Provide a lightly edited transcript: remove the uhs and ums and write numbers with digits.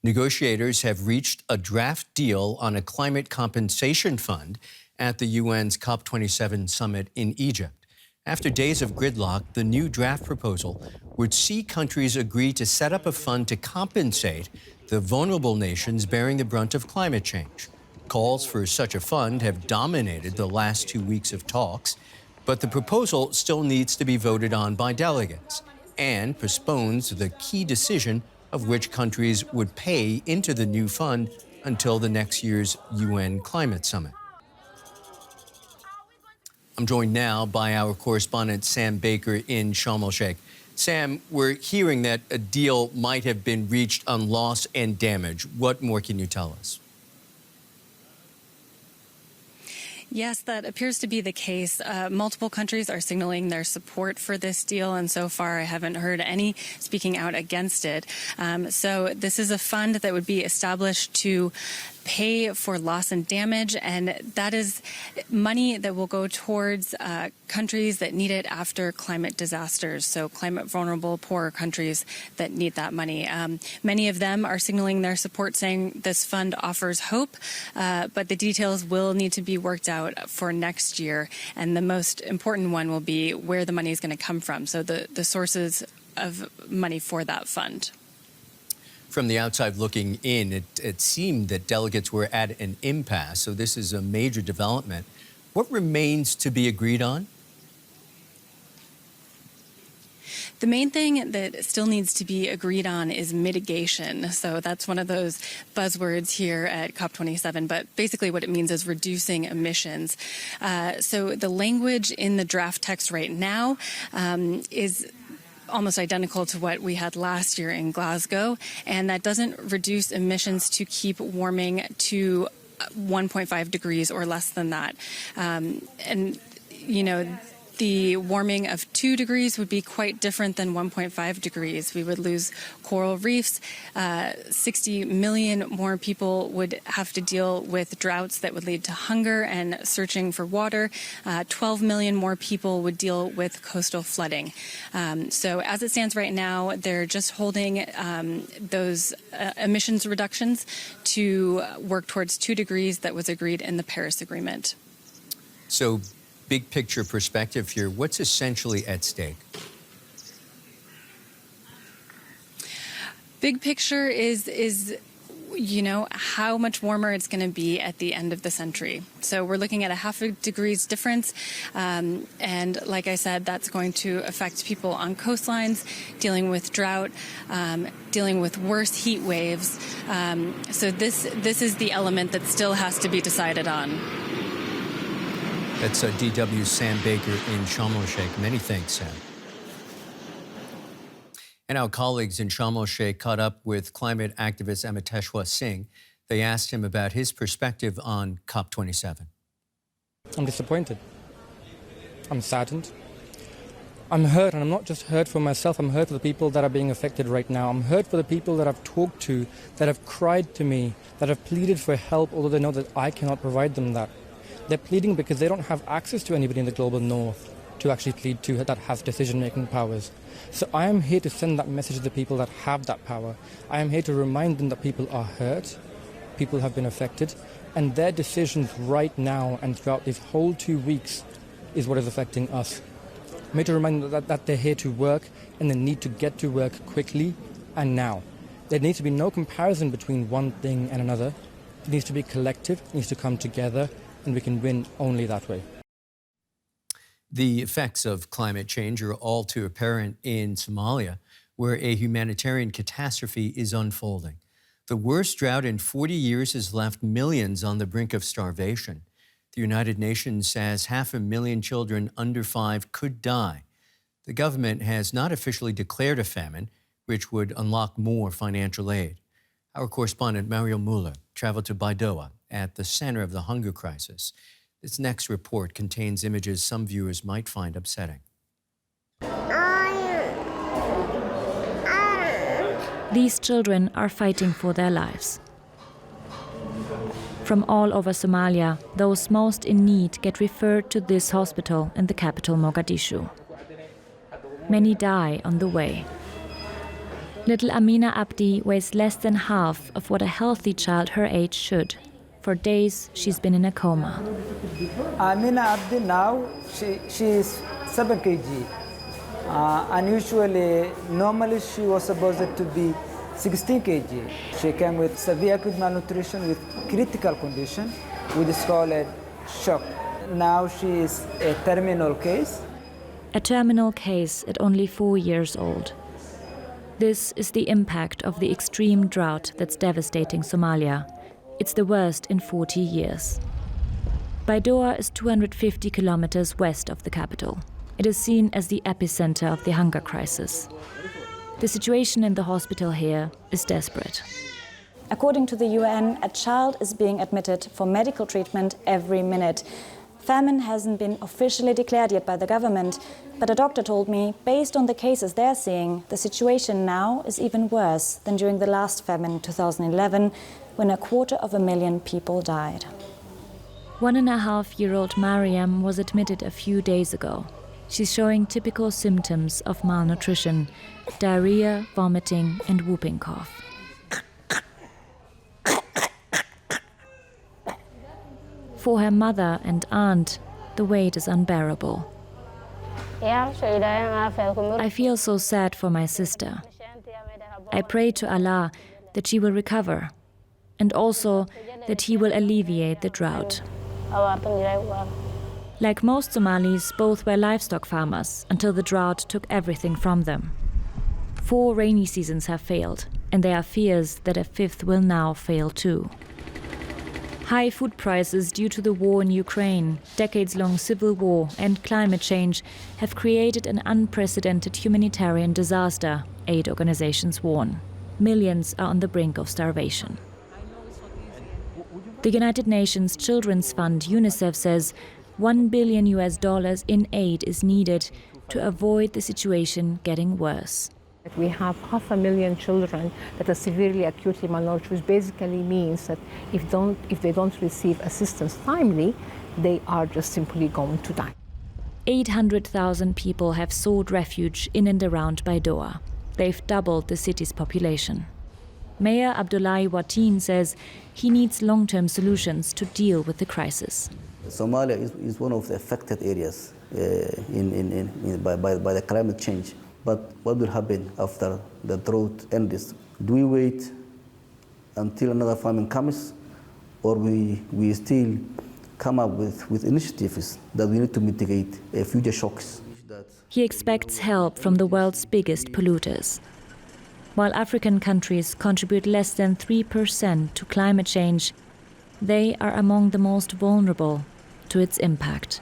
Negotiators have reached a draft deal on a climate compensation fund at the UN's COP27 summit in Egypt. After days of gridlock, the new draft proposal would see countries agree to set up a fund to compensate the vulnerable nations bearing the brunt of climate change. Calls for such a fund have dominated the last 2 weeks of talks, but the proposal still needs to be voted on by delegates and postpones the key decision of which countries would pay into the new fund until the next year's UN climate summit. I'm joined now by our correspondent Sam Baker in Sharm el-Sheikh. Sam, we're hearing that a deal might have been reached on loss and damage. What more can you tell us? Yes, that appears to be the case. Multiple countries are signaling their support for this deal, and so far I haven't heard any speaking out against it. So this is a fund that would be established to pay for loss and damage, and that is money that will go towards countries that need it after climate disasters, so climate vulnerable, poorer countries that need that money. Many of them are signaling their support, saying this fund offers hope, but the details will need to be worked out for next year, and the most important one will be where the money is going to come from, so the sources of money for that fund. From the outside looking in, it seemed that delegates were at an impasse, so this is a major development. What remains to be agreed on? The main thing that still needs to be agreed on is mitigation. So that's one of those buzzwords here at COP27, but basically what it means is reducing emissions. So the language in the draft text right now is almost identical to what we had last year in Glasgow, and that doesn't reduce emissions to keep warming to 1.5 degrees or less than that. And, you know, the warming of 2 degrees would be quite different than 1.5 degrees. We would lose coral reefs. 60 million more people would have to deal with droughts that would lead to hunger and searching for water. 12 million more people would deal with coastal flooding. So as it stands right now, they're just holding those emissions reductions to work towards 2 degrees that was agreed in the Paris Agreement. So, big picture perspective here, what's essentially at stake? Big picture is you know, how much warmer it's going to be at the end of the century. So we're looking at a half a degree's difference. And like I said, that's going to affect people on coastlines, dealing with drought, dealing with worse heat waves. So this is the element that still has to be decided on. That's DW's Sam Baker in Sharm el-Sheikh. Many thanks, Sam. And our colleagues in Sharm el-Sheikh caught up with climate activist Amiteshwar Singh. They asked him about his perspective on COP27. I'm disappointed. I'm saddened. I'm hurt, and I'm not just hurt for myself. I'm hurt for the people that are being affected right now. I'm hurt for the people that I've talked to, that have cried to me, that have pleaded for help, although they know that I cannot provide them that. They're pleading because they don't have access to anybody in the global north to actually plead to that has decision-making powers. So I am here to send that message to the people that have that power. I am here to remind them that people are hurt, people have been affected, and their decisions right now and throughout this whole 2 weeks is what is affecting us. I'm here to remind them that they're here to work and they need to get to work quickly and now. There needs to be no comparison between one thing and another. It needs to be collective, it needs to come together, and we can win only that way. The effects of climate change are all too apparent in Somalia, where a humanitarian catastrophe is unfolding. The worst drought in 40 years has left millions on the brink of starvation. The United Nations says 500,000 children under 5 could die. The government has not officially declared a famine, which would unlock more financial aid. Our correspondent Mario Muller traveled to Baidoa at the center of the hunger crisis. This next report contains images some viewers might find upsetting. These children are fighting for their lives. From all over Somalia, those most in need get referred to this hospital in the capital Mogadishu. Many die on the way. Little Amina Abdi weighs less than half of what a healthy child her age should. For days, she's been in a coma. Amina Abdi now, she is 7 kg. Unusually, normally she was supposed to be 16 kg. She came with severe acute malnutrition with critical condition, which is called a shock. Now she is a terminal case. A terminal case at only 4 years old. This is the impact of the extreme drought that's devastating Somalia. It's the worst in 40 years. Baidoa is 250 kilometers west of the capital. It is seen as the epicenter of the hunger crisis. The situation in the hospital here is desperate. According to the UN, a child is being admitted for medical treatment every minute. Famine hasn't been officially declared yet by the government, but a doctor told me, based on the cases they're seeing, the situation now is even worse than during the last famine in 2011, when 250,000 people died. 1.5-year-old Mariam was admitted a few days ago. She's showing typical symptoms of malnutrition: diarrhea, vomiting, and whooping cough. For her mother and aunt, the weight is unbearable. I feel so sad for my sister. I pray to Allah that she will recover, and also that He will alleviate the drought. Like most Somalis, both were livestock farmers until the drought took everything from them. 4 rainy seasons have failed, and there are fears that a 5th will now fail too. High food prices due to the war in Ukraine, decades-long civil war, and climate change have created an unprecedented humanitarian disaster, aid organizations warn. Millions are on the brink of starvation. The United Nations Children's Fund, UNICEF, says $1 billion in aid is needed to avoid the situation getting worse. We have 500,000 children that are severely acutely malnourished, which basically means that if they don't receive assistance timely, they are just simply going to die. 800,000 people have sought refuge in and around Baidoa. They've doubled the city's population. Mayor Abdullahi Watin says he needs long-term solutions to deal with the crisis. Somalia is one of the affected areas by the climate change. But what will happen after the drought ends? Do we wait until another famine comes, or we still come up with initiatives that we need to mitigate future shocks? He expects help from the world's biggest polluters. While African countries contribute less than 3% to climate change, they are among the most vulnerable to its impact.